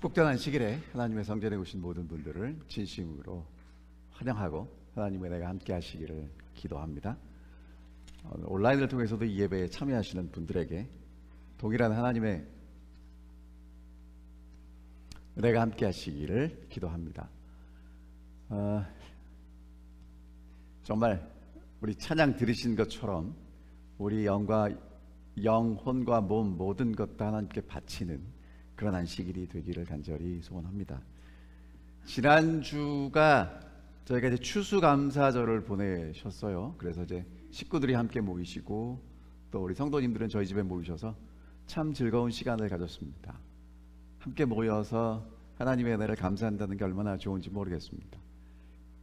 복된 안식일에 하나님의 성전에 오신 모든 분들을 진심으로 환영하고 하나님의 은혜가 함께 하시기를 기도합니다. 온라인을 통해서도 이 예배에 참여하시는 분들에게 동일한 하나님의 은혜가 함께 하시기를 기도합니다. 정말 우리 찬양 들으신 것처럼 우리 영혼과 몸 모든 것 다 하나님께 바치는 그런 안식일이 되기를 간절히 소원합니다. 지난주가 저희가 이제 추수감사절을 보내셨어요. 그래서 이제 식구들이 함께 모이시고 또 우리 성도님들은 저희 집에 모이셔서 참 즐거운 시간을 가졌습니다. 함께 모여서 하나님의 은혜를 감사한다는 게 얼마나 좋은지 모르겠습니다.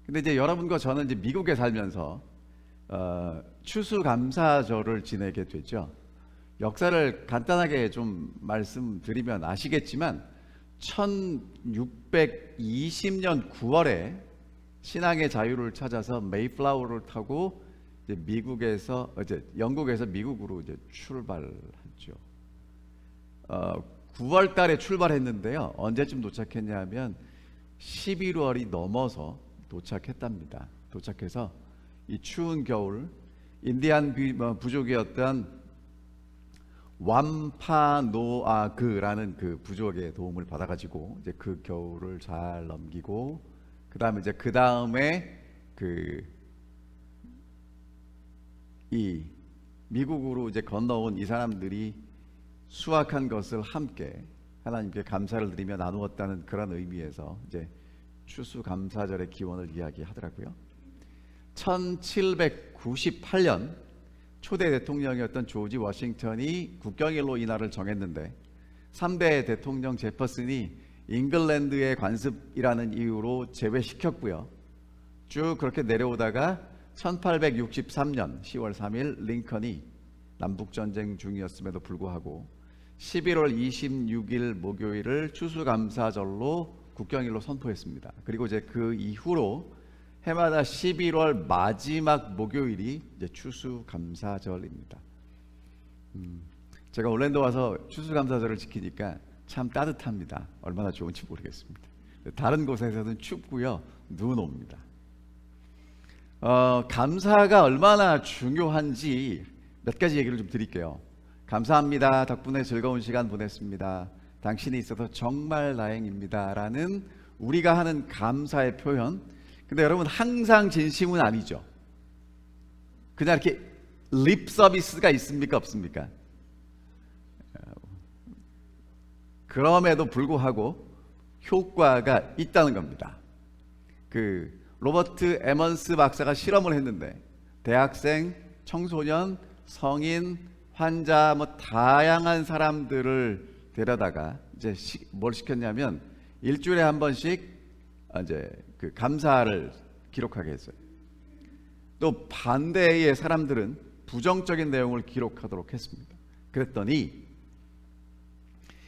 근데 이제 여러분과 저는 이제 미국에 살면서 추수감사절을 지내게 됐죠. 역사를 간단하게 좀 말씀드리면 아시겠지만 1620년 9월에 신앙의 자유를 찾아서 메이플라워를 타고 이제 영국에서 미국으로 이제 출발했죠. 9월 달에 출발했는데요. 언제쯤 도착했냐면 11월이 넘어서 도착했답니다. 도착해서 이 추운 겨울 인디안 부족이었던 왬파노아그라는 그 부족의 도움을 받아가지고 이제 그 겨울을 잘 넘기고 그 다음에 이 미국으로 이제 건너온 이 사람들이 수확한 것을 함께 하나님께 감사를 드리며 나누었다는 그런 의미에서 이제 추수감사절의 기원을 이야기하더라고요. 1798년 초대 대통령이었던 조지 워싱턴이 국경일로 이날을 정했는데 3대 대통령 제퍼슨이 잉글랜드의 관습이라는 이유로 제외시켰고요. 쭉 그렇게 내려오다가 1863년 10월 3일 링컨이 남북전쟁 중이었음에도 불구하고 11월 26일 목요일을 추수감사절로 국경일로 선포했습니다. 그리고 이제 그 이후로 해마다 11월 마지막 목요일이 이제 추수감사절입니다. 제가 올랜도 와서 추수감사절을 지키니까 참 따뜻합니다. 얼마나 좋은지 모르겠습니다. 다른 곳에서는 춥고요, 눈 옵니다. 감사가 얼마나 중요한지 몇 가지 얘기를 좀 드릴게요. 감사합니다. 덕분에 즐거운 시간 보냈습니다. 당신이 있어서 정말 다행입니다. 라는 우리가 하는 감사의 표현. 근데 여러분 항상 진심은 아니죠. 그냥 이렇게 립 서비스가 있습니까 없습니까? 그럼에도 불구하고 효과가 있다는 겁니다. 그 로버트 에먼스 박사가 실험을 했는데 대학생, 청소년, 성인, 환자 뭐 다양한 사람들을 데려다가 이제 뭘 시켰냐면 일주일에 한 번씩 이제 그 감사를 기록하게 했어요. 또 반대의 사람들은 부정적인 내용을 기록하도록 했습니다. 그랬더니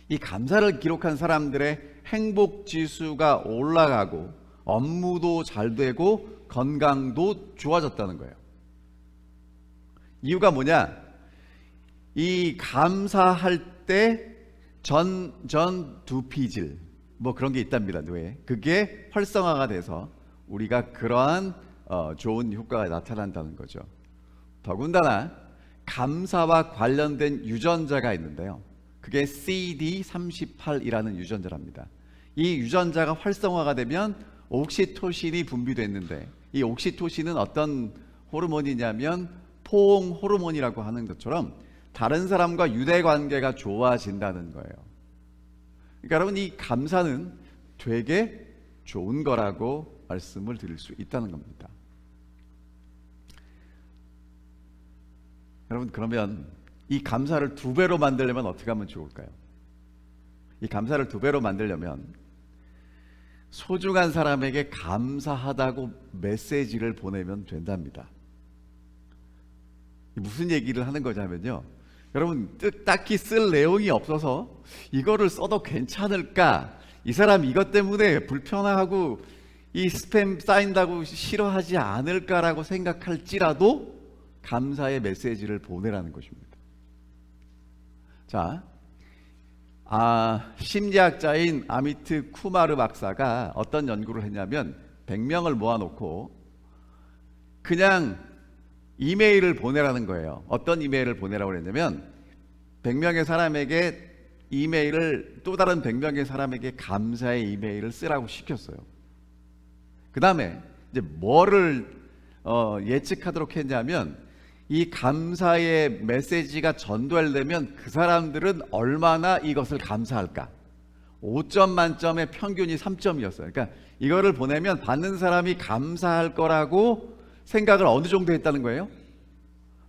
이 감사를 기록한 사람들의 행복 지수가 올라가고 업무도 잘 되고 건강도 좋아졌다는 거예요. 이유가 뭐냐? 이 감사할 때 전두피질 뭐 그런 게 있답니다. 뇌에. 그게 활성화가 돼서 우리가 그러한 좋은 효과가 나타난다는 거죠. 더군다나 감사와 관련된 유전자가 있는데요. 그게 CD38이라는 유전자랍니다. 이 유전자가 활성화가 되면 옥시토신이 분비됐는데 이 옥시토신은 어떤 호르몬이냐면 포옹 호르몬이라고 하는 것처럼 다른 사람과 유대관계가 좋아진다는 거예요. 그러니까 여러분 이 감사는 되게 좋은 거라고 말씀을 드릴 수 있다는 겁니다. 여러분 그러면 이 감사를 2배로 만들려면 어떻게 하면 좋을까요? 이 감사를 2배로 만들려면 소중한 사람에게 감사하다고 메시지를 보내면 된답니다. 무슨 얘기를 하는 거냐면요, 여러분 딱히 쓸 내용이 없어서 이거를 써도 괜찮을까? 이 사람 이것 때문에 불편하고 이 스팸 쌓인다고 싫어하지 않을까라고 생각할지라도 감사의 메시지를 보내라는 것입니다. 자, 심리학자인 아미트 쿠마르 박사가 어떤 연구를 했냐면 100명을 모아놓고 그냥 이메일을 보내라는 거예요. 어떤 이메일을 보내라고 했냐면 100명의 사람에게 이메일을 또 다른 100명의 사람에게 감사의 이메일을 쓰라고 시켰어요. 그 다음에 이제 뭐를 예측하도록 했냐면 이 감사의 메시지가 전달되면 그 사람들은 얼마나 이것을 감사할까. 5점 만점의 평균이 3점이었어요. 그러니까 이거를 보내면 받는 사람이 감사할 거라고 생각을 어느 정도 했다는 거예요?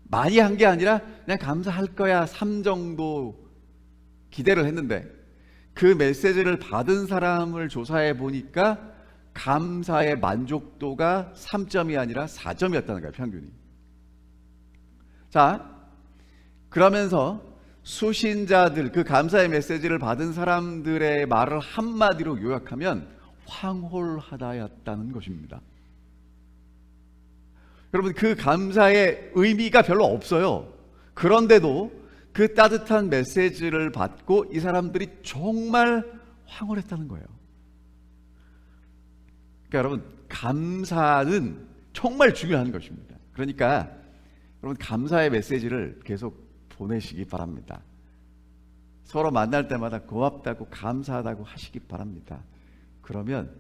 많이 한 게 아니라 그냥 감사할 거야 3 정도 기대를 했는데, 그 메시지를 받은 사람을 조사해 보니까 감사의 만족도가 3점이 아니라 4점이었다는 거예요, 평균이. 자, 그러면서 수신자들, 그 감사의 메시지를 받은 사람들의 말을 한마디로 요약하면 황홀하다였다는 것입니다. 여러분, 그 감사의 의미가 별로 없어요. 그런데도 그 따뜻한 메시지를 받고 이 사람들이 정말 황홀했다는 거예요. 그러니까 여러분, 감사는 정말 중요한 것입니다. 그러니까 여러분, 감사의 메시지를 계속 보내시기 바랍니다. 서로 만날 때마다 고맙다고 감사하다고 하시기 바랍니다. 그러면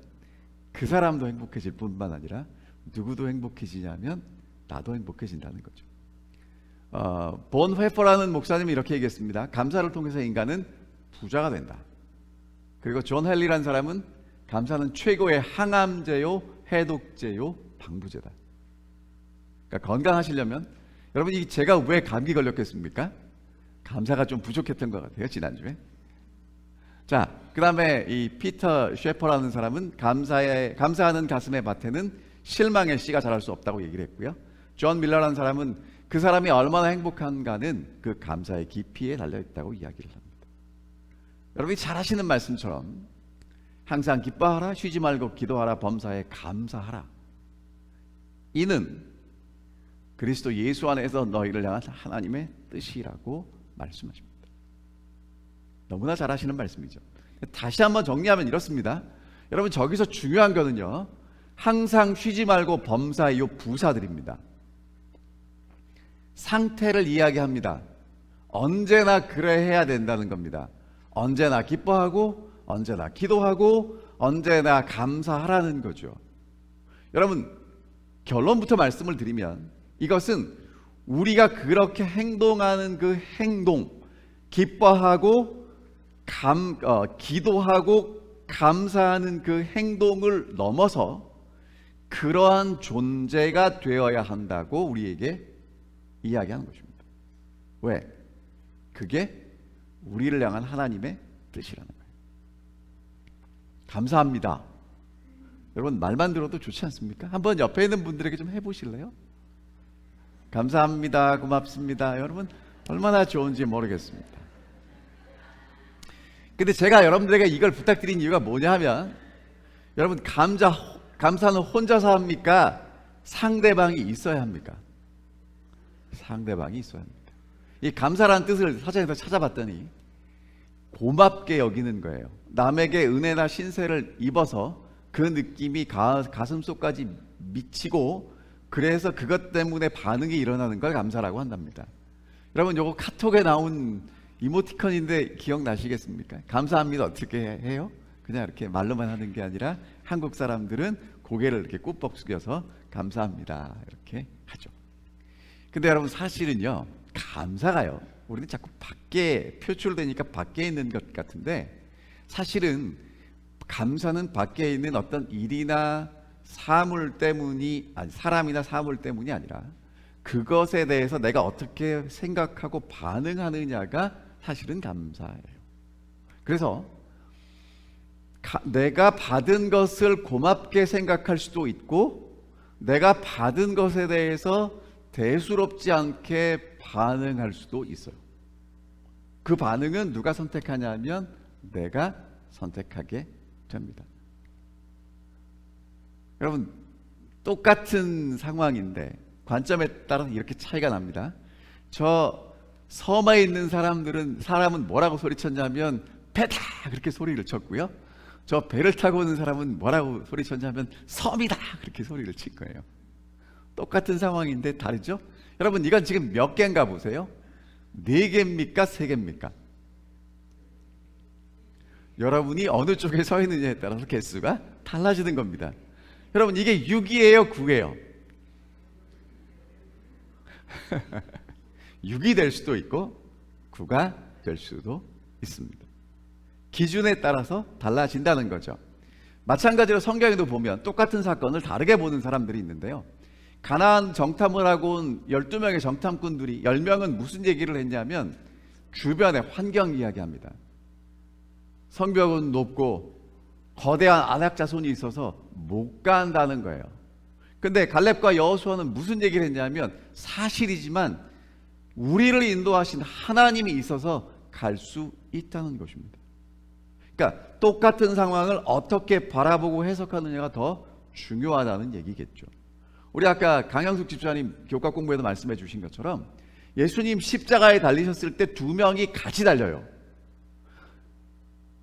그 사람도 행복해질 뿐만 아니라 누구도 행복해지냐면 나도 행복해진다는 거죠. 본 회퍼라는 목사님이 이렇게 얘기했습니다. 감사를 통해서 인간은 부자가 된다. 그리고 존 헨리라는 사람은 감사는 최고의 항암제요, 해독제요, 방부제다. 그러니까 건강하시려면, 여러분, 제가 왜 감기 걸렸겠습니까? 감사가 좀 부족했던 것 같아요, 지난주에. 자, 그 다음에 이 피터 셰퍼라는 사람은 감사하는 가슴의 밭에는 실망의 씨가 자랄 수 없다고 얘기를 했고요. 존 밀러라는 사람은 그 사람이 얼마나 행복한가는 그 감사의 깊이에 달려있다고 이야기를 합니다. 여러분이 잘 아시는 말씀처럼 항상 기뻐하라, 쉬지 말고 기도하라, 범사에 감사하라. 이는 그리스도 예수 안에서 너희를 향한 하나님의 뜻이라고 말씀하십니다. 너무나 잘 아시는 말씀이죠. 다시 한번 정리하면 이렇습니다. 여러분, 저기서 중요한 거는요, 항상 쉬지 말고 범사의 요 부사들입니다. 상태를 이야기합니다. 언제나 그래 해야 된다는 겁니다. 언제나 기뻐하고, 언제나 기도하고, 언제나 감사하라는 거죠. 여러분, 결론부터 말씀을 드리면 이것은 우리가 그렇게 행동하는 그 행동, 기뻐하고 기도하고 감사하는 그 행동을 넘어서 그러한 존재가 되어야 한다고 우리에게 이야기하는 것입니다. 왜? 그게 우리를 향한 하나님의 뜻이라는 거예요. 감사합니다. 여러분, 말만 들어도 좋지 않습니까? 한번 옆에 있는 분들에게 좀 해보실래요? 감사합니다, 고맙습니다. 여러분, 얼마나 좋은지 모르겠습니다. 근데 제가 여러분들에게 이걸 부탁드린 이유가 뭐냐 하면, 여러분, 감사는 혼자서 합니까? 상대방이 있어야 합니까? 상대방이 있어야 합니다. 이 감사라는 뜻을 사전에서 찾아봤더니 고맙게 여기는 거예요. 남에게 은혜나 신세를 입어서 그 느낌이 가슴속까지 미치고, 그래서 그것 때문에 반응이 일어나는 걸 감사라고 한답니다. 여러분, 요거 카톡에 나온 이모티콘인데 기억나시겠습니까? 감사합니다 어떻게 해요? 그냥 이렇게 말로만 하는 게 아니라 한국 사람들은 고개를 이렇게 꾹뻑 숙여서 감사합니다 이렇게 하죠. 근데 여러분, 사실은요, 감사가요, 우리는 자꾸 밖에 표출되니까 밖에 있는 것 같은데, 사실은 감사는 밖에 있는 어떤 일이나 사물이나 사물 때문이 아니라 그것에 대해서 내가 어떻게 생각하고 반응하느냐가 사실은 감사예요. 그래서 내가 받은 것을 고맙게 생각할 수도 있고, 내가 받은 것에 대해서 대수롭지 않게 반응할 수도 있어요. 그 반응은 누가 선택하냐면 내가 선택하게 됩니다. 여러분, 똑같은 상황인데 관점에 따라서 이렇게 차이가 납니다. 저 섬에 있는 사람은 뭐라고 소리쳤냐면 배다 그렇게 소리를 쳤고요. 저 배를 타고 오는 사람은 뭐라고 소리쳤냐면 섬이다 그렇게 소리를 친 거예요. 똑같은 상황인데 다르죠? 여러분 이건 지금 몇 개인가 보세요. 4개입니까? 3개입니까? 여러분이 어느 쪽에 서 있느냐에 따라서 개수가 달라지는 겁니다. 여러분 이게 6이에요? 9예요? 6이 될 수도 있고 9가 될 수도 있습니다. 기준에 따라서 달라진다는 거죠. 마찬가지로 성경에도 보면 똑같은 사건을 다르게 보는 사람들이 있는데요. 가나안 정탐을 하고 온 12명의 정탐꾼들이 10명은 무슨 얘기를 했냐면 주변의 환경 이야기합니다. 성벽은 높고 거대한 안악 자손이 있어서 못 간다는 거예요. 근데 갈렙과 여호수아는 무슨 얘기를 했냐면 사실이지만 우리를 인도하신 하나님이 있어서 갈 수 있다는 것입니다. 그러니까 똑같은 상황을 어떻게 바라보고 해석하느냐가 더 중요하다는 얘기겠죠. 우리 아까 강영숙 집사님 교과 공부에도 말씀해 주신 것처럼 예수님 십자가에 달리셨을 때 2명이 같이 달려요.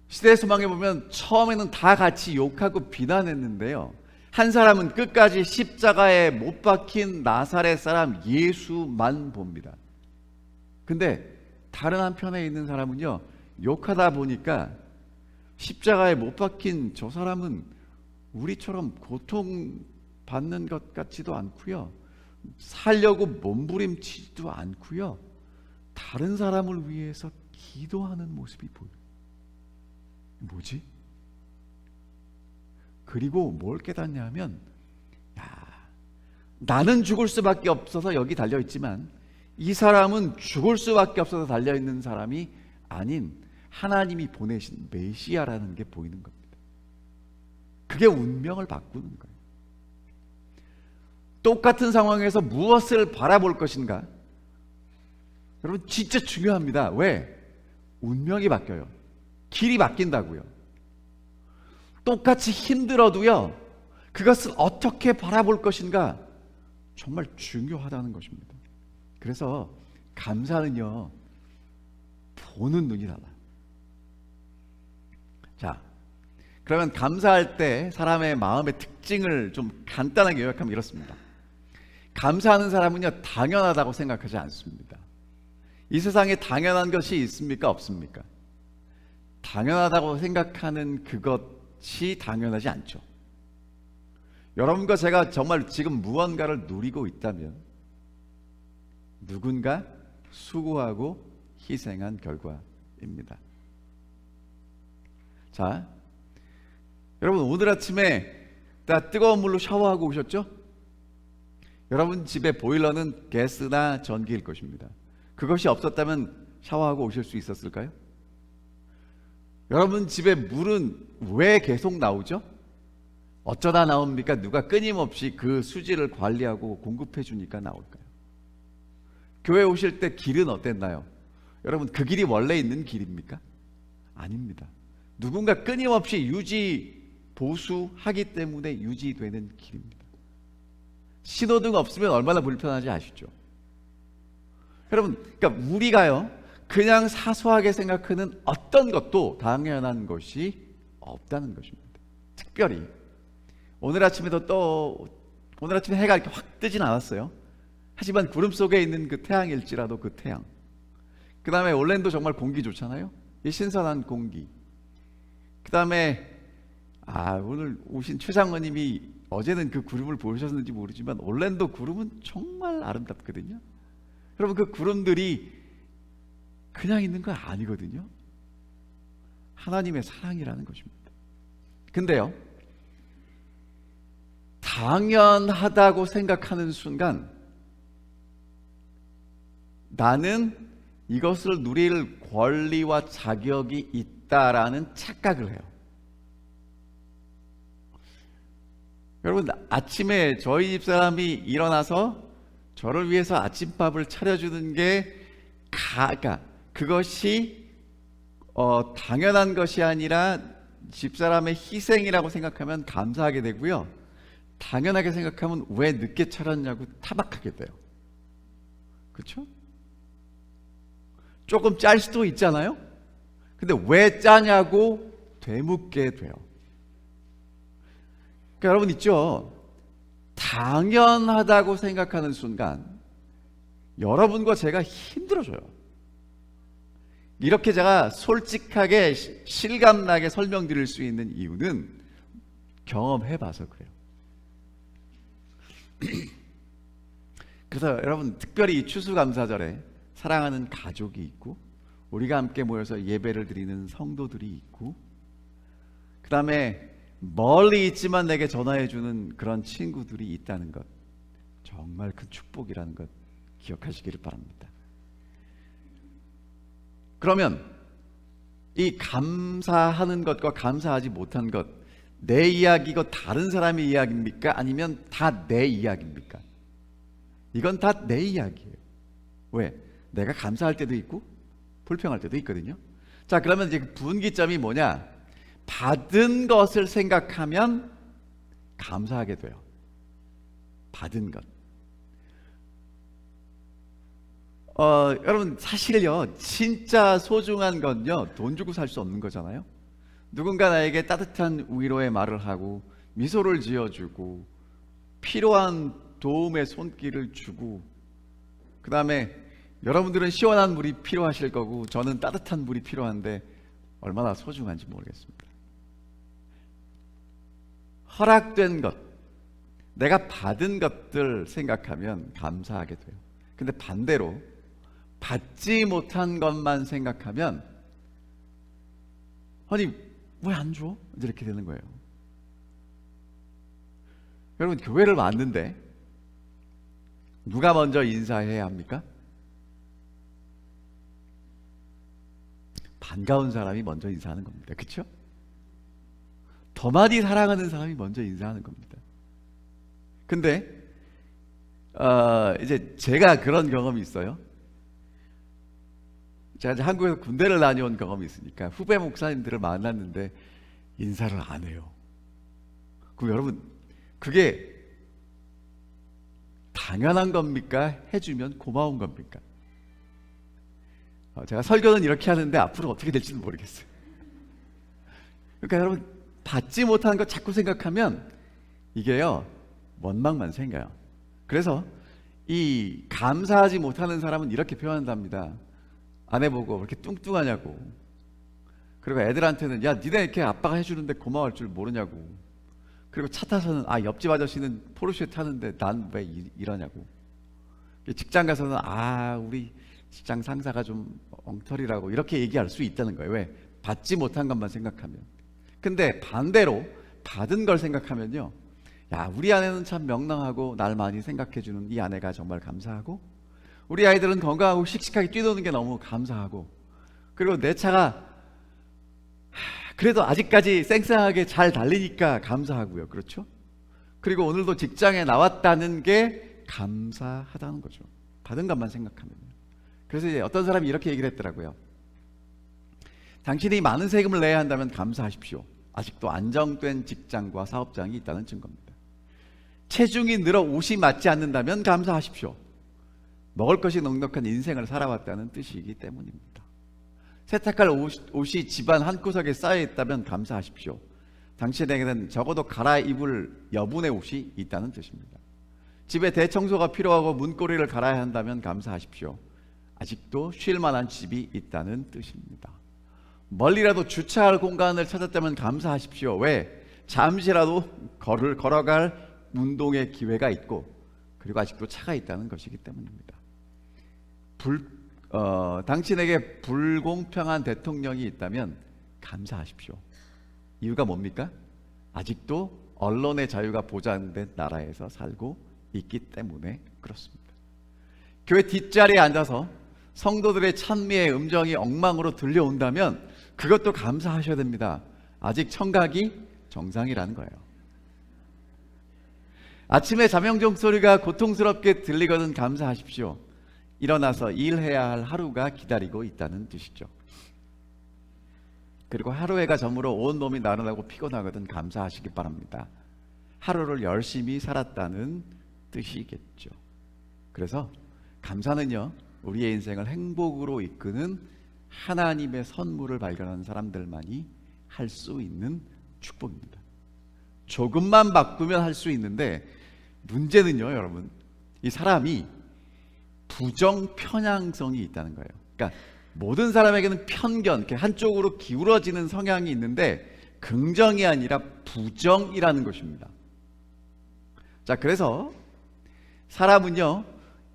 시대의 소망에 보면 처음에는 다 같이 욕하고 비난했는데요. 한 사람은 끝까지 십자가에 못 박힌 나사렛 사람 예수만 봅니다. 근데 다른 한편에 있는 사람은요, 욕하다 보니까 십자가에 못 박힌 저 사람은 우리처럼 고통받는 것 같지도 않고요, 살려고 몸부림치지도 않고요, 다른 사람을 위해서 기도하는 모습이 보여요. 뭐지? 그리고 뭘 깨닫냐면, 나는 죽을 수밖에 없어서 여기 달려있지만 이 사람은 죽을 수밖에 없어서 달려있는 사람이 아닌 하나님이 보내신 메시아라는 게 보이는 겁니다. 그게 운명을 바꾸는 거예요. 똑같은 상황에서 무엇을 바라볼 것인가? 여러분 진짜 중요합니다. 왜? 운명이 바뀌어요. 길이 바뀐다고요. 똑같이 힘들어도요, 그것을 어떻게 바라볼 것인가 정말 중요하다는 것입니다. 그래서 감사는요, 보는 눈이 달라요. 자, 그러면 감사할 때 사람의 마음의 특징을 좀 간단하게 요약하면 이렇습니다. 감사하는 사람은요, 당연하다고 생각하지 않습니다. 이 세상에 당연한 것이 있습니까? 없습니까? 당연하다고 생각하는 그것이 당연하지 않죠. 여러분과 제가 정말 지금 무언가를 누리고 있다면 누군가 수고하고 희생한 결과입니다. 자, 여러분 오늘 아침에 다 뜨거운 물로 샤워하고 오셨죠? 여러분 집에 보일러는 가스나 전기일 것입니다. 그것이 없었다면 샤워하고 오실 수 있었을까요? 여러분 집에 물은 왜 계속 나오죠? 어쩌다 나옵니까? 누가 끊임없이 그 수질을 관리하고 공급해 주니까 나올까요? 교회 오실 때 길은 어땠나요? 여러분 그 길이 원래 있는 길입니까? 아닙니다. 누군가 끊임없이 유지 보수하기 때문에 유지되는 길입니다. 신호등 없으면 얼마나 불편한지 아시죠? 여러분, 그러니까 우리가요, 그냥 사소하게 생각하는 어떤 것도 당연한 것이 없다는 것입니다. 특별히 오늘 아침에도 오늘 아침에 해가 이렇게 확 뜨진 않았어요. 하지만 구름 속에 있는 그 태양일지라도 그 태양, 그 다음에 올랜도 정말 공기 좋잖아요. 이 신선한 공기, 그 다음에 오늘 오신 최장로님이 어제는 그 구름을 보셨는지 모르지만 올랜도 구름은 정말 아름답거든요. 여러분 그 구름들이 그냥 있는 건 아니거든요. 하나님의 사랑이라는 것입니다. 근데요, 당연하다고 생각하는 순간 나는 이것을 누릴 권리와 자격이 있다라는 착각을 해요. 여러분 아침에 저희 집사람이 일어나서 저를 위해서 아침밥을 차려주는 게 그러니까 그것이 당연한 것이 아니라 집사람의 희생이라고 생각하면 감사하게 되고요, 당연하게 생각하면 왜 늦게 차렸냐고 타박하게 돼요. 그렇죠? 조금 짤 수도 있잖아요. 근데 왜 짜냐고 되묻게 돼요. 그러니까 여러분 있죠? 당연하다고 생각하는 순간 여러분과 제가 힘들어져요. 이렇게 제가 솔직하게 실감나게 설명드릴 수 있는 이유는 경험해봐서 그래요. 그래서 여러분 특별히 이 추수감사절에 사랑하는 가족이 있고 우리가 함께 모여서 예배를 드리는 성도들이 있고 그 다음에 멀리 있지만 내게 전화해주는 그런 친구들이 있다는 것, 정말 큰 축복이라는 것 기억하시기를 바랍니다. 그러면 이 감사하는 것과 감사하지 못한 것, 내 이야기고 다른 사람의 이야기입니까? 아니면 다 내 이야기입니까? 이건 다 내 이야기예요. 왜? 내가 감사할 때도 있고 불평할 때도 있거든요. 자, 그러면 이제 분기점이 뭐냐? 받은 것을 생각하면 감사하게 돼요. 받은 것. 여러분 사실요, 진짜 소중한 건요, 돈 주고 살 수 없는 거잖아요. 누군가 나에게 따뜻한 위로의 말을 하고 미소를 지어주고 필요한 도움의 손길을 주고, 그 다음에 여러분들은 시원한 물이 필요하실 거고 저는 따뜻한 물이 필요한데 얼마나 소중한지 모르겠습니다. 허락된 것, 내가 받은 것들 생각하면 감사하게 돼요. 근데 반대로 받지 못한 것만 생각하면 아니 왜 안 줘? 이렇게 되는 거예요. 여러분 교회를 왔는데 누가 먼저 인사해야 합니까? 반가운 사람이 먼저 인사하는 겁니다. 그렇죠? 더 많이 사랑하는 사람이 먼저 인사하는 겁니다. 근데 이제 제가 그런 경험이 있어요. 제가 이제 한국에서 군대를 다녀온 경험이 있으니까 후배 목사님들을 만났는데 인사를 안 해요. 그럼 여러분 그게 당연한 겁니까? 해주면 고마운 겁니까? 제가 설교는 이렇게 하는데 앞으로 어떻게 될지는 모르겠어요. 그러니까 여러분 받지 못하는 거 자꾸 생각하면 이게요 원망만 생겨요. 그래서 이 감사하지 못하는 사람은 이렇게 표현한답니다. 아내 보고 왜 이렇게 뚱뚱하냐고. 그리고 애들한테는 야 니네 이렇게 아빠가 해주는데 고마울 줄 모르냐고. 그리고 차 타서는 아 옆집 아저씨는 포르쉐 타는데 난 왜 이러냐고. 직장 가서는 아 우리 직장 상사가 좀 엉터리라고 이렇게 얘기할 수 있다는 거예요. 왜? 받지 못한 것만 생각하면. 근데 반대로 받은 걸 생각하면요, 야 우리 아내는 참 명랑하고 날 많이 생각해주는 이 아내가 정말 감사하고, 우리 아이들은 건강하고 씩씩하게 뛰노는 게 너무 감사하고, 그리고 내 차가 그래도 아직까지 쌩쌩하게 잘 달리니까 감사하고요. 그렇죠? 그리고 오늘도 직장에 나왔다는 게 감사하다는 거죠. 받은 것만 생각하면. 그래서 이제 어떤 사람이 이렇게 얘기를 했더라고요. 당신이 많은 세금을 내야 한다면 감사하십시오. 아직도 안정된 직장과 사업장이 있다는 증거입니다. 체중이 늘어 옷이 맞지 않는다면 감사하십시오. 먹을 것이 넉넉한 인생을 살아왔다는 뜻이기 때문입니다. 세탁할 옷이 집안 한구석에 쌓여 있다면 감사하십시오. 당신에게는 적어도 갈아입을 여분의 옷이 있다는 뜻입니다. 집에 대청소가 필요하고 문고리를 갈아야 한다면 감사하십시오. 아직도 쉴 만한 집이 있다는 뜻입니다. 멀리라도 주차할 공간을 찾았다면 감사하십시오. 왜? 잠시라도 걸어갈 운동의 기회가 있고, 그리고 아직도 차가 있다는 것이기 때문입니다. 당신에게 불공평한 대통령이 있다면 감사하십시오. 이유가 뭡니까? 아직도 언론의 자유가 보장된 나라에서 살고 있기 때문에 그렇습니다. 교회 뒷자리에 앉아서 성도들의 찬미의 음정이 엉망으로 들려온다면 그것도 감사하셔야 됩니다. 아직 청각이 정상이라는 거예요. 아침에 자명종 소리가 고통스럽게 들리거든 감사하십시오. 일어나서 일해야 할 하루가 기다리고 있다는 뜻이죠. 그리고 하루해가 저물어 온 몸이 나른하고 피곤하거든 감사하시기 바랍니다. 하루를 열심히 살았다는 뜻이겠죠. 그래서 감사는요, 우리의 인생을 행복으로 이끄는 하나님의 선물을 발견하는 사람들만이 할 수 있는 축복입니다. 조금만 바꾸면 할 수 있는데, 문제는요 여러분, 이 사람이 부정 편향성이 있다는 거예요. 그러니까 모든 사람에게는 편견, 한쪽으로 기울어지는 성향이 있는데 긍정이 아니라 부정이라는 것입니다. 자, 그래서 사람은요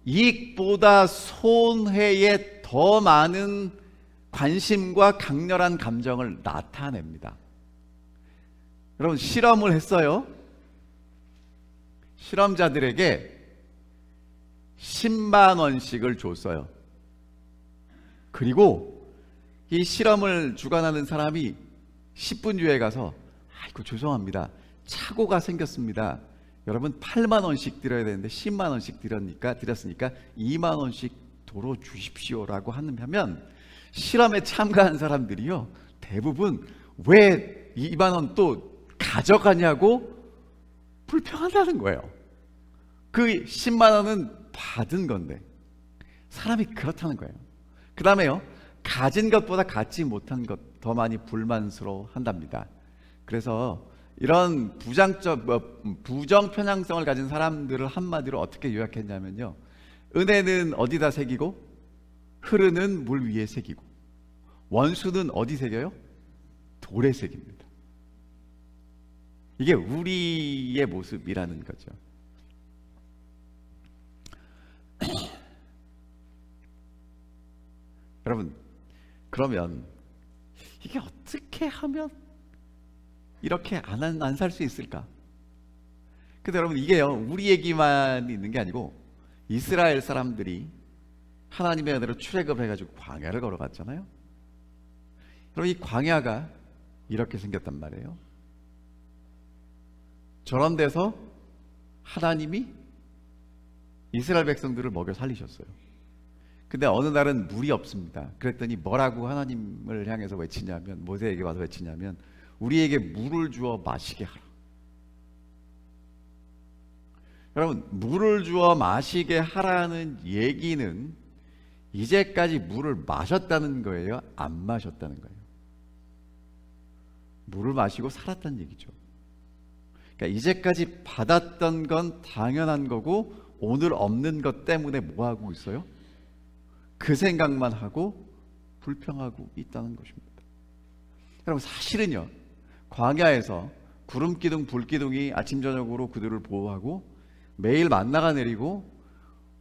이익보다 손해에 더 많은 관심과 강렬한 감정을 나타냅니다. 여러분, 실험을 했어요. 실험자들에게 10만 원씩을 줬어요. 그리고 이 실험을 주관하는 사람이 10분 뒤에 가서 아이고 죄송합니다, 착오가 생겼습니다. 여러분 8만 원씩 드려야 되는데 10만 원씩 드렸으니까 2만 원씩 도로 주십시오라고 하면 실험에 참가한 사람들이요 대부분 왜 2만 원 또 가져가냐고 불평한다는 거예요. 그 10만 원은 받은 건데. 사람이 그렇다는 거예요. 그 다음에요, 가진 것보다 갖지 못한 것 더 많이 불만스러워 한답니다. 그래서 이런 부정 편향성을 가진 사람들을 한마디로 어떻게 요약했냐면요, 은혜는 어디다 새기고 흐르는 물 위에 새기고 원수는 어디 새겨요? 돌에 새깁니다. 이게 우리의 모습이라는 거죠. 여러분, 그러면 이게 어떻게 하면 이렇게 안 살 수 있을까? 근데 여러분, 이게요 우리 얘기만 있는 게 아니고 이스라엘 사람들이 하나님의 은혜로 출애굽해가지고 광야를 걸어갔잖아요. 여러분, 이 광야가 이렇게 생겼단 말이에요. 저런 데서 하나님이 이스라엘 백성들을 먹여 살리셨어요. 근데 어느 날은 물이 없습니다. 그랬더니 뭐라고 하나님을 향해서 외치냐면, 모세에게 와서 외치냐면, 우리에게 물을 주어 마시게 하라. 여러분, 물을 주어 마시게 하라는 얘기는 이제까지 물을 마셨다는 거예요? 안 마셨다는 거예요? 물을 마시고 살았다는 얘기죠. 그러니까 이제까지 받았던 건 당연한 거고, 오늘 없는 것 때문에 뭐 하고 있어요? 그 생각만 하고 불평하고 있다는 것입니다. 여러분, 사실은요 광야에서 구름기둥 불기둥이 아침 저녁으로 그들을 보호하고 매일 만나가 내리고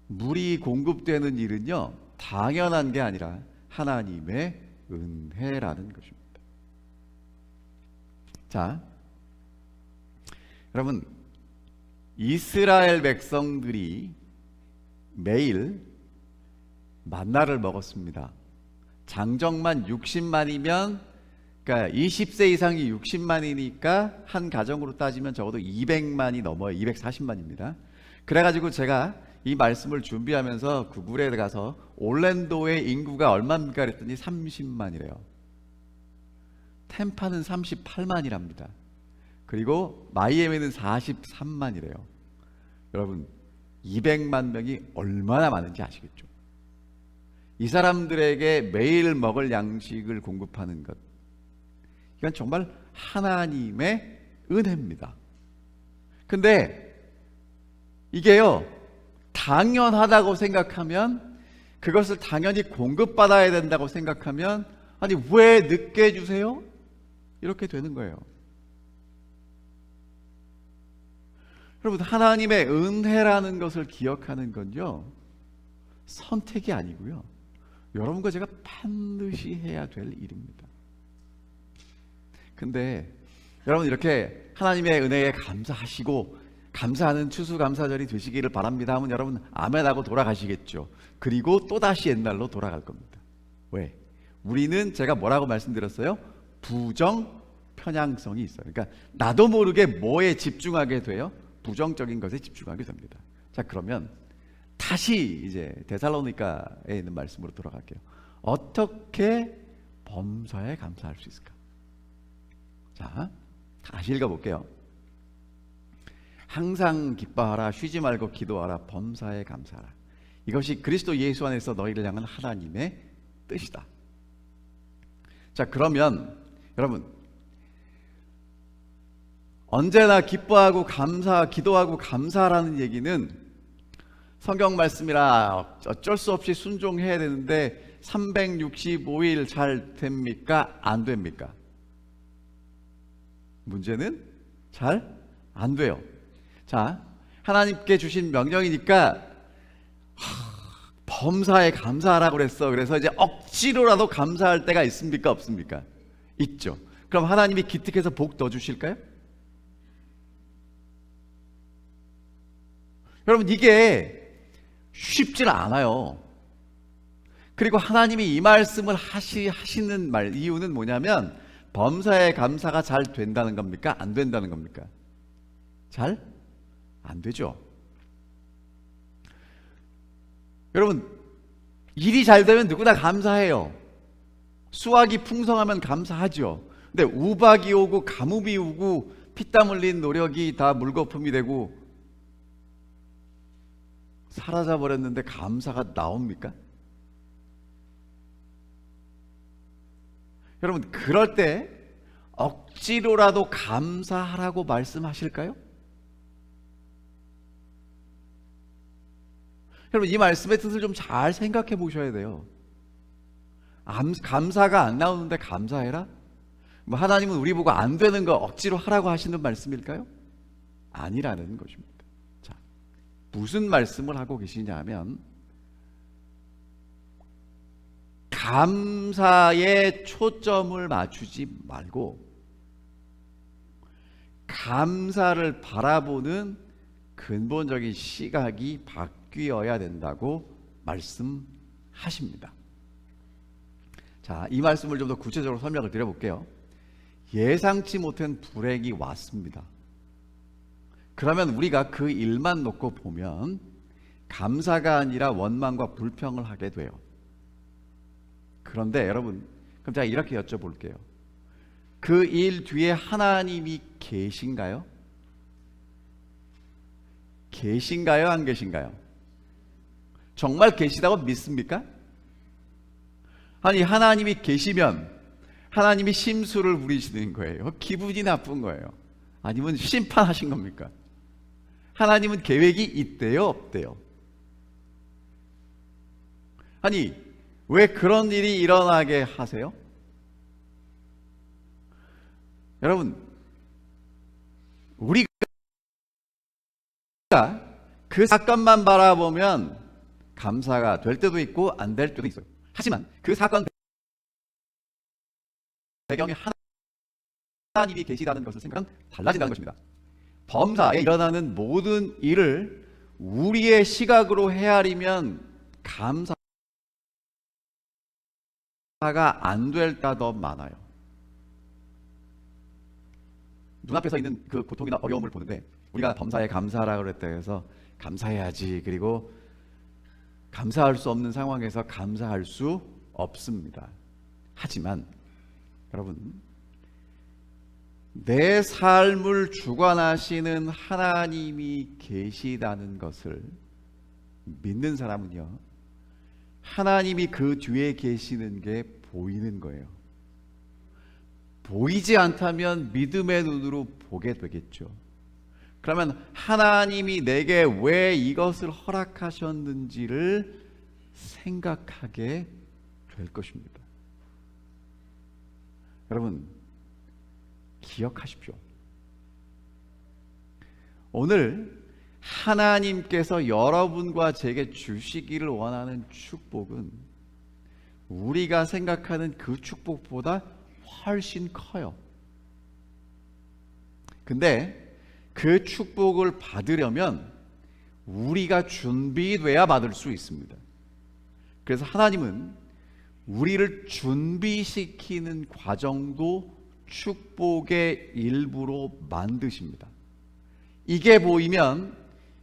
물이 공급되는 일은요 당연한 게 아니라 하나님의 은혜라는 것입니다. 자, 여러분, 이스라엘 백성들이 매일 만나를 먹었습니다. 장정만 60만이면, 그러니까 20세 이상이 60만이니까 한 가정으로 따지면 적어도 200만이 넘어요. 240만입니다. 그래가지고 제가 이 말씀을 준비하면서 구글에 가서 올랜도의 인구가 얼마입니까 그랬더니 30만이래요. 템파는 38만이랍니다. 그리고 마이애미는 43만이래요. 여러분, 200만 명이 얼마나 많은지 아시겠죠? 이 사람들에게 매일 먹을 양식을 공급하는 것, 이건 정말 하나님의 은혜입니다. 근데 이게요 당연하다고 생각하면, 그것을 당연히 공급받아야 된다고 생각하면, 아니 왜 늦게 해주세요? 이렇게 되는 거예요. 여러분, 하나님의 은혜라는 것을 기억하는 건요 선택이 아니고요, 여러분과 제가 반드시 해야 될 일입니다. 근데 여러분, 이렇게 하나님의 은혜에 감사하시고 감사하는 추수감사절이 되시기를 바랍니다 하면 여러분 아멘하고 돌아가시겠죠. 그리고 또다시 옛날로 돌아갈 겁니다. 왜? 우리는, 제가 뭐라고 말씀드렸어요? 부정 편향성이 있어요. 그러니까 나도 모르게 뭐에 집중하게 돼요? 부정적인 것에 집중하게 됩니다. 자, 그러면 다시 이제 데살로니가에 있는 말씀으로 돌아갈게요. 어떻게 범사에 감사할 수 있을까? 자, 다시 읽어볼게요. 항상 기뻐하라, 쉬지 말고 기도하라, 범사에 감사하라. 이것이 그리스도 예수 안에서 너희를 향한 하나님의 뜻이다. 자, 그러면 여러분, 언제나 기뻐하고 기도하고 감사하라는 얘기는 성경 말씀이라 어쩔 수 없이 순종해야 되는데 365일 잘 됩니까? 안 됩니까? 문제는 잘 안 돼요. 자, 하나님께 주신 명령이니까 범사에 감사하라고 그랬어. 그래서 이제 억지로라도 감사할 때가 있습니까? 없습니까? 있죠. 그럼 하나님이 기특해서 복 더 주실까요? 여러분, 이게 쉽지 않아요. 그리고 하나님이 이 말씀을 하시는 이유는 뭐냐면 범사에 감사가 잘 된다는 겁니까? 안 된다는 겁니까? 잘 안 되죠. 여러분, 일이 잘 되면 누구나 감사해요. 수확이 풍성하면 감사하죠. 근데 우박이 오고 가뭄이 오고 피땀 흘린 노력이 다 물거품이 되고 사라져 버렸는데 감사가 나옵니까? 여러분, 그럴 때 억지로라도 감사하라고 말씀하실까요? 여러분, 이 말씀의 뜻을 좀 잘 생각해 보셔야 돼요. 감사가 안 나오는데 감사해라? 뭐 하나님은 우리 보고 안 되는 거 억지로 하라고 하시는 말씀일까요? 아니라는 것입니다. 자, 무슨 말씀을 하고 계시냐면 감사에 초점을 맞추지 말고 감사를 바라보는 근본적인 시각이 바뀌어야 된다고 말씀하십니다. 자, 이 말씀을 좀 더 구체적으로 설명을 드려볼게요. 예상치 못한 불행이 왔습니다. 그러면 우리가 그 일만 놓고 보면 감사가 아니라 원망과 불평을 하게 돼요. 그런데 여러분, 그럼 제가 이렇게 여쭤볼게요. 그 일 뒤에 하나님이 계신가요? 계신가요? 안 계신가요? 정말 계시다고 믿습니까? 아니, 하나님이 계시면 하나님이 심술을 부리시는 거예요? 기분이 나쁜 거예요? 아니면 심판하신 겁니까? 하나님은 계획이 있대요? 없대요? 아니, 왜 그런 일이 일어나게 하세요? 여러분, 우리가 그 사건만 바라보면 감사가 될 때도 있고 안 될 때도 있어요. 하지만 그 사건 배경에 하나님이 계시다는 것을 생각하면 달라진다는 것입니다. 범사에 일어나는 모든 일을 우리의 시각으로 헤아리면 감사가 안 될 때가 더 많아요. 눈앞에서 있는 그 고통이나 어려움을 보는데 우리가 범사에 감사하라고 그랬다 해서 감사해야지, 그리고 감사할 수 없는 상황에서 감사할 수 없습니다. 하지만 여러분, 내 삶을 주관하시는 하나님이 계시다는 것을 믿는 사람은요, 하나님이 그 뒤에 계시는 게 보이는 거예요. 보이지 않다면 믿음의 눈으로 보게 되겠죠. 그러면 하나님이 내게 왜 이것을 허락하셨는지를 생각하게 될 것입니다. 여러분, 기억하십시오. 오늘 하나님께서 여러분과 제게 주시기를 원하는 축복은 우리가 생각하는 그 축복보다 훨씬 커요. 근데 그 축복을 받으려면 우리가 준비돼야 받을 수 있습니다. 그래서 하나님은 우리를 준비시키는 과정도 축복의 일부로 만드십니다. 이게 보이면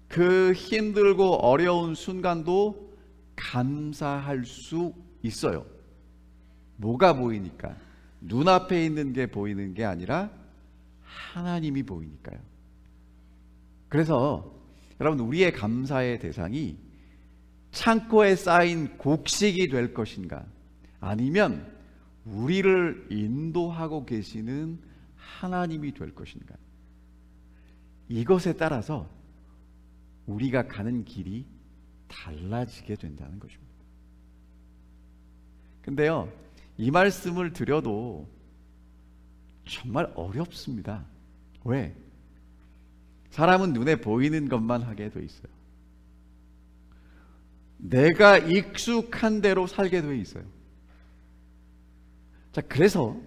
그 힘들고 어려운 순간도 감사할 수 있어요. 뭐가 보이니까? 눈앞에 있는 게 보이는 게 아니라 하나님이 보이니까요. 그래서 여러분, 우리의 감사의 대상이 창고에 쌓인 곡식이 될 것인가, 아니면 우리를 인도하고 계시는 하나님이 될 것인가? 이것에 따라서 우리가 가는 길이 달라지게 된다는 것입니다. 근데요, 이 말씀을 드려도 정말 어렵습니다. 왜? 사람은 눈에 보이는 것만 하게 돼 있어요. 내가 익숙한 대로 살게 돼 있어요. 자, 그래서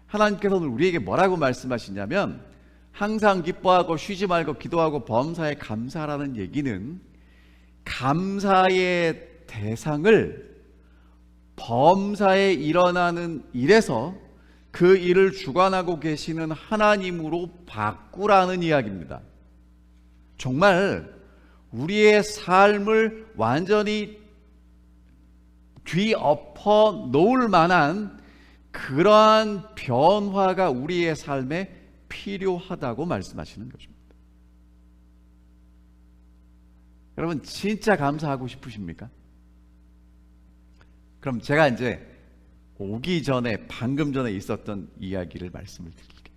하나님께서는 우리에게 뭐라고 말씀하시냐면, 항상 기뻐하고 쉬지 말고 기도하고 범사에 감사하라는 얘기는 감사의 대상을 범사에 일어나는 일에서 그 일을 주관하고 계시는 하나님으로 바꾸라는 이야기입니다. 정말 우리의 삶을 완전히 뒤엎어 놓을 만한 그러한 변화가 우리의 삶에 필요하다고 말씀하시는 것입니다. 여러분, 진짜 감사하고 싶으십니까? 그럼 제가 이제 오기 전에, 방금 전에 있었던 이야기를 말씀을 드릴게요.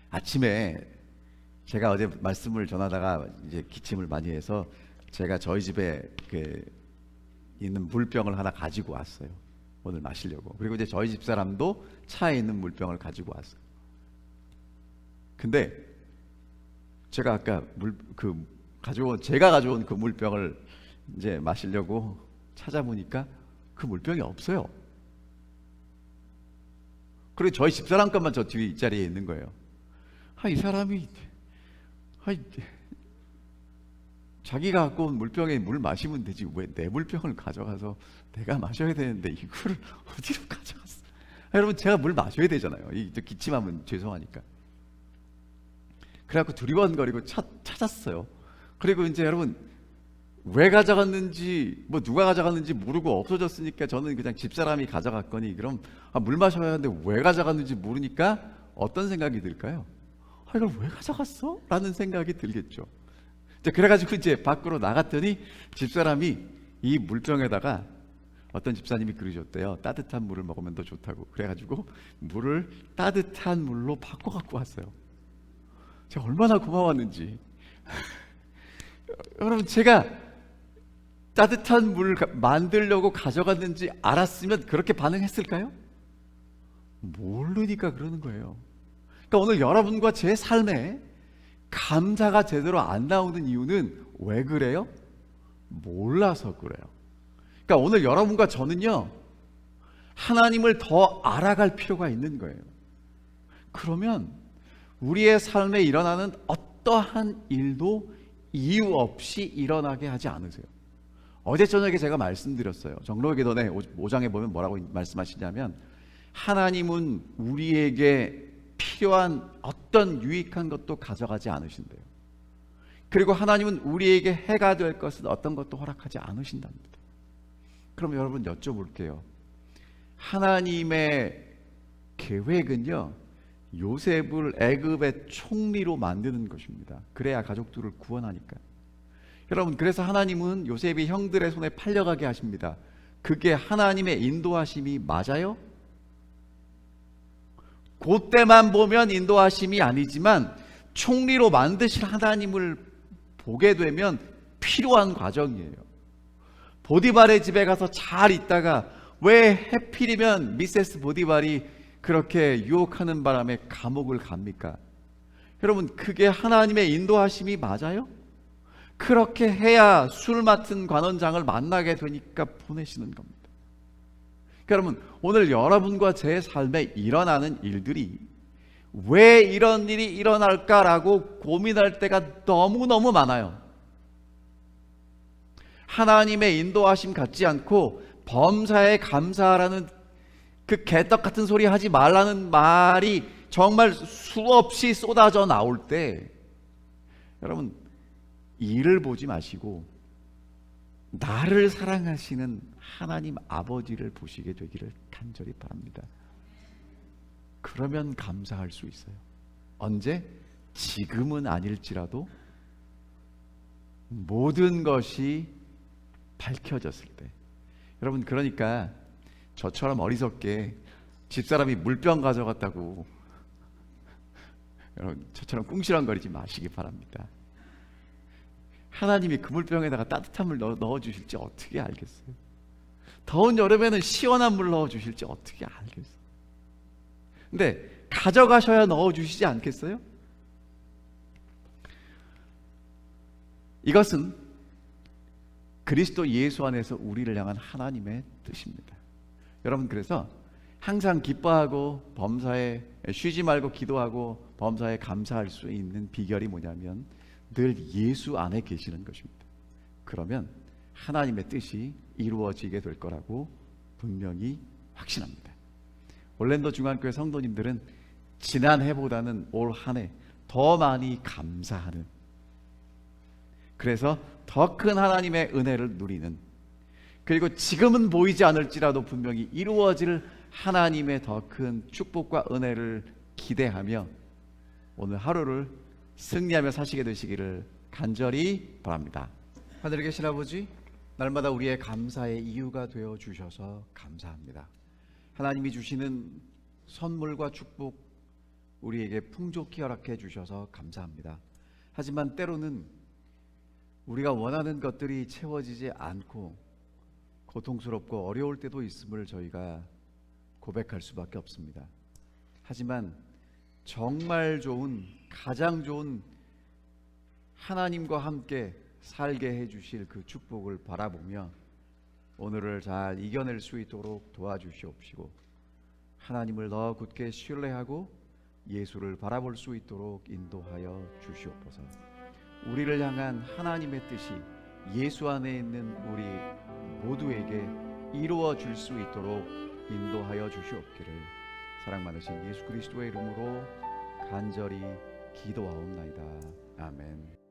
아침에 제가 어제 말씀을 전하다가 이제 기침을 많이 해서 제가 저희 집에 있는 물병을 하나 가지고 왔어요. 오늘 마시려고. 그리고 이제 저희 집 사람도 차에 있는 물병을 가지고 왔어요. 근데 제가 아까 제가 가져온 그 물병을 이제 마시려고 찾아보니까 그 물병이 없어요. 그리고 저희 집사람 것만 저 뒷자리에 있는 거예요. 이 사람이 자기가 갖고 온 물병에 물 마시면 되지 왜 내 물병을 가져가서 내가 마셔야 되는데 이거를 어디로 가져갔어? 여러분, 제가 물 마셔야 되잖아요. 기침하면 죄송하니까. 그래갖고 두리번거리고 찾았어요. 그리고 이제 여러분, 왜 가져갔는지 누가 가져갔는지 모르고 없어졌으니까 저는 그냥 집사람이 가져갔거니, 그럼 물 마셔야 하는데 왜 가져갔는지 모르니까 어떤 생각이 들까요? 이걸 왜 가져갔어? 라는 생각이 들겠죠. 그래가지고 이제 밖으로 나갔더니 집사람이 이 물병에다가, 어떤 집사님이 그러셨대요. 따뜻한 물을 먹으면 더 좋다고. 그래가지고 물을 따뜻한 물로 바꿔 갖고 왔어요. 제가 얼마나 고마웠는지. 여러분, 제가 따뜻한 물을 만들려고 가져갔는지 알았으면 그렇게 반응했을까요? 모르니까 그러는 거예요. 그러니까 오늘 여러분과 제 삶에 감사가 제대로 안 나오는 이유는 왜 그래요? 몰라서 그래요. 그러니까 오늘 여러분과 저는요, 하나님을 더 알아갈 필요가 있는 거예요. 그러면 우리의 삶에 일어나는 어떠한 일도 이유 없이 일어나게 하지 않으세요. 어제 저녁에 제가 말씀드렸어요. 정로기도내 5장에 보면 뭐라고 말씀하시냐면, 하나님은 우리에게 필요한 어떤 유익한 것도 가져가지 않으신대요. 그리고 하나님은 우리에게 해가 될 것은 어떤 것도 허락하지 않으신답니다. 그럼 여러분, 여쭤볼게요. 하나님의 계획은요, 요셉을 애굽의 총리로 만드는 것입니다. 그래야 가족들을 구원하니까. 여러분, 그래서 하나님은 요셉이 형들의 손에 팔려가게 하십니다. 그게 하나님의 인도하심이 맞아요? 그때만 보면 인도하심이 아니지만 총리로 만드실 하나님을 보게 되면 필요한 과정이에요. 보디발의 집에 가서 잘 있다가 왜 해필이면 미세스 보디발이 그렇게 유혹하는 바람에 감옥을 갑니까? 여러분, 그게 하나님의 인도하심이 맞아요? 그렇게 해야 술 맡은 관원장을 만나게 되니까 보내시는 겁니다. 여러분, 오늘 여러분과 제 삶에 일어나는 일들이 왜 이런 일이 일어날까라고 고민할 때가 너무너무 많아요. 하나님의 인도하심 같지 않고 범사에 감사하라는 그 개떡 같은 소리 하지 말라는 말이 정말 수없이 쏟아져 나올 때, 여러분, 일을 보지 마시고 나를 사랑하시는 하나님 아버지를 보시게 되기를 간절히 바랍니다. 그러면 감사할 수 있어요. 언제? 지금은 아닐지라도 모든 것이 밝혀졌을 때. 여러분, 그러니까 저처럼 어리석게 집사람이 물병 가져갔다고 여러분 저처럼 꿍시렁거리지 마시기 바랍니다. 하나님이 그 물병에다가 따뜻한 물 넣어주실지 어떻게 알겠어요? 더운 여름에는 시원한 물 넣어주실지 어떻게 알겠어요? 근데 가져가셔야 넣어주시지 않겠어요? 이것은 그리스도 예수 안에서 우리를 향한 하나님의 뜻입니다. 여러분, 그래서 항상 기뻐하고 범사에 쉬지 말고 기도하고 범사에 감사할 수 있는 비결이 뭐냐면 늘 예수 안에 계시는 것입니다. 그러면 하나님의 뜻이 이루어지게 될 거라고 분명히 확신합니다. 올랜도 중앙교회 성도님들은 지난해보다는 올 한 해 더 많이 감사하는, 그래서 더 큰 하나님의 은혜를 누리는, 그리고 지금은 보이지 않을지라도 분명히 이루어질 하나님의 더 큰 축복과 은혜를 기대하며 오늘 하루를 승리하며 사시게 되시기를 간절히 바랍니다. 하늘에 계신 아버지, 날마다 우리의 감사의 이유가 되어 주셔서 감사합니다. 하나님이 주시는 선물과 축복 우리에게 풍족히 허락해 주셔서 감사합니다. 하지만 때로는 우리가 원하는 것들이 채워지지 않고 고통스럽고 어려울 때도 있음을 저희가 고백할 수밖에 없습니다. 하지만 정말 좋은, 가장 좋은 하나님과 함께 살게 해주실 그 축복을 바라보며 오늘을 잘 이겨낼 수 있도록 도와주시옵시고, 하나님을 더 굳게 신뢰하고 예수를 바라볼 수 있도록 인도하여 주시옵소서. 우리를 향한 하나님의 뜻이 예수 안에 있는 우리 모두에게 이루어 줄 수 있도록 인도하여 주시옵기를 사랑 많으신 예수 그리스도의 이름으로 간절히 기도하옵나이다. 아멘.